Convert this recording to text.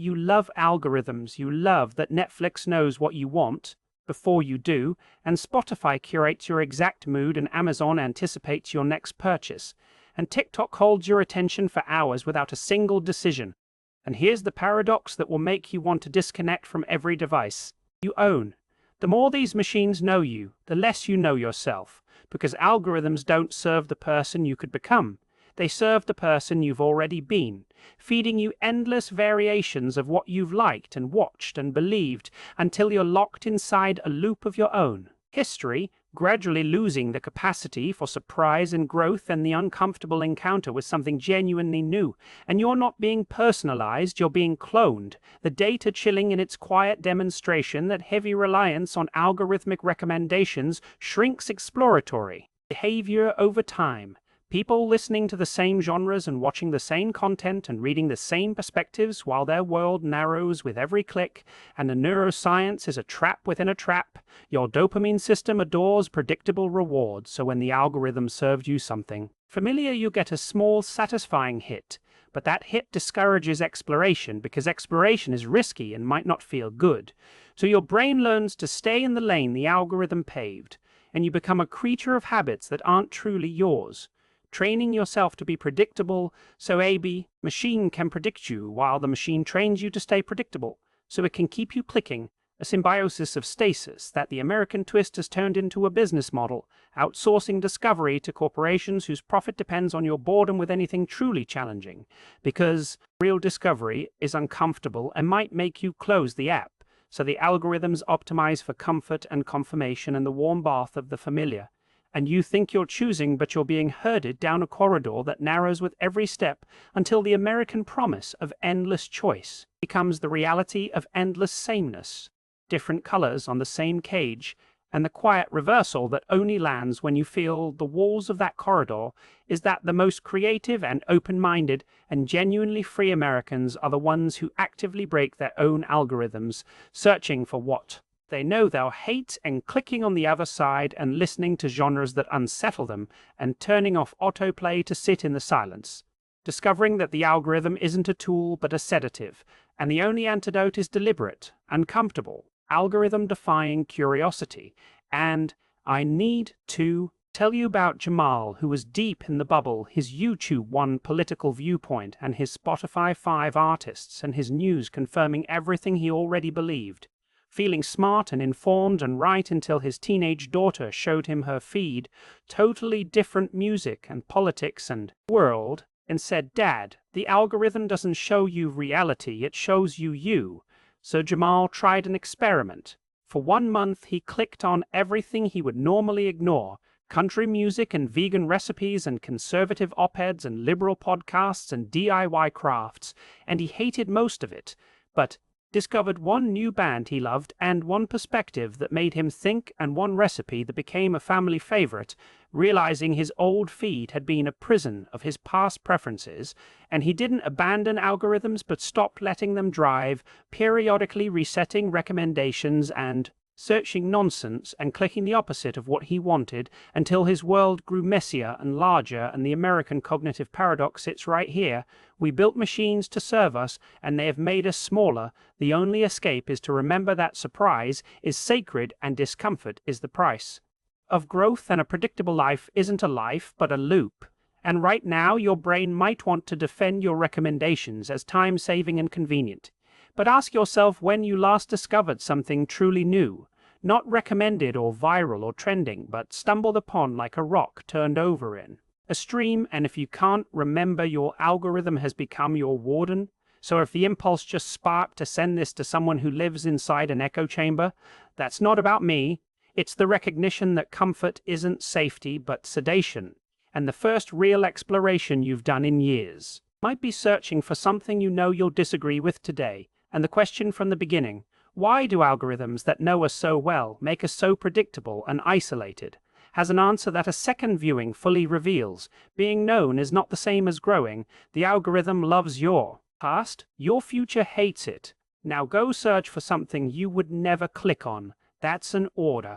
You love algorithms, you love that Netflix knows what you want before you do, and Spotify curates your exact mood, and Amazon anticipates your next purchase, and TikTok holds your attention for hours without a single decision. And here's the paradox that will make you want to disconnect from every device you own. The more these machines know you, the less you know yourself, because algorithms don't serve the person you could become. They serve the person you've already been, feeding you endless variations of what you've liked and watched and believed until you're locked inside a loop of your own history, gradually losing the capacity for surprise and growth and the uncomfortable encounter with something genuinely new. And you're not being personalized, you're being cloned, the data chilling in its quiet demonstration that heavy reliance on algorithmic recommendations shrinks exploratory behavior over time. People listening to the same genres and watching the same content and reading the same perspectives while their world narrows with every click, and the neuroscience is a trap within a trap. Your dopamine system adores predictable rewards, so when the algorithm served you something familiar, you get a small, satisfying hit. But that hit discourages exploration because exploration is risky and might not feel good. So your brain learns to stay in the lane the algorithm paved, and you become a creature of habits that aren't truly yours. Training yourself to be predictable so a machine can predict you while the machine trains you to stay predictable so it can keep you clicking, a symbiosis of stasis that the American twist has turned into a business model, outsourcing discovery to corporations whose profit depends on your boredom with anything truly challenging, because real discovery is uncomfortable and might make you close the app, so the algorithms optimize for comfort and confirmation and the warm bath of the familiar. And you think you're choosing, but you're being herded down a corridor that narrows with every step until the American promise of endless choice becomes the reality of endless sameness, different colors on the same cage, and the quiet reversal that only lands when you feel the walls of that corridor is that the most creative and open-minded and genuinely free Americans are the ones who actively break their own algorithms, searching for what they know they'll hate and clicking on the other side and listening to genres that unsettle them and turning off autoplay to sit in the silence, discovering that the algorithm isn't a tool but a sedative, and the only antidote is deliberate, uncomfortable, algorithm-defying curiosity. And I need to tell you about Jamal, who was deep in the bubble, his YouTube one political viewpoint, and his Spotify 5 artists, and his news confirming everything he already believed. Feeling smart and informed and right until his teenage daughter showed him her feed, totally different music and politics and world, and said, "Dad, the algorithm doesn't show you reality, it shows you you." So Jamal tried an experiment. For 1 month he clicked on everything he would normally ignore, country music and vegan recipes and conservative op-eds and liberal podcasts and DIY crafts, and he hated most of it, but discovered one new band he loved and one perspective that made him think and one recipe that became a family favorite, realizing his old feed had been a prison of his past preferences, and he didn't abandon algorithms but stopped letting them drive, periodically resetting recommendations and searching nonsense and clicking the opposite of what he wanted until his world grew messier and larger. And the American cognitive paradox sits right here. We built machines to serve us, and they have made us smaller. The only escape is to remember that surprise is sacred and discomfort is the price of growth, and a predictable life isn't a life but a loop. And right now your brain might want to defend your recommendations as time-saving and convenient. But ask yourself when you last discovered something truly new, not recommended or viral or trending, but stumbled upon like a rock turned over in a stream. And if you can't remember, your algorithm has become your warden. So if the impulse just sparked to send this to someone who lives inside an echo chamber, that's not about me. It's the recognition that comfort isn't safety but sedation, and the first real exploration you've done in years. Might be searching for something you know you'll disagree with today, and the question from the beginning, why do algorithms that know us so well make us so predictable and isolated, has an answer that a second viewing fully reveals. Being known is not the same as growing. The algorithm loves your past, your future hates it. Now go search for something you would never click on. That's an order.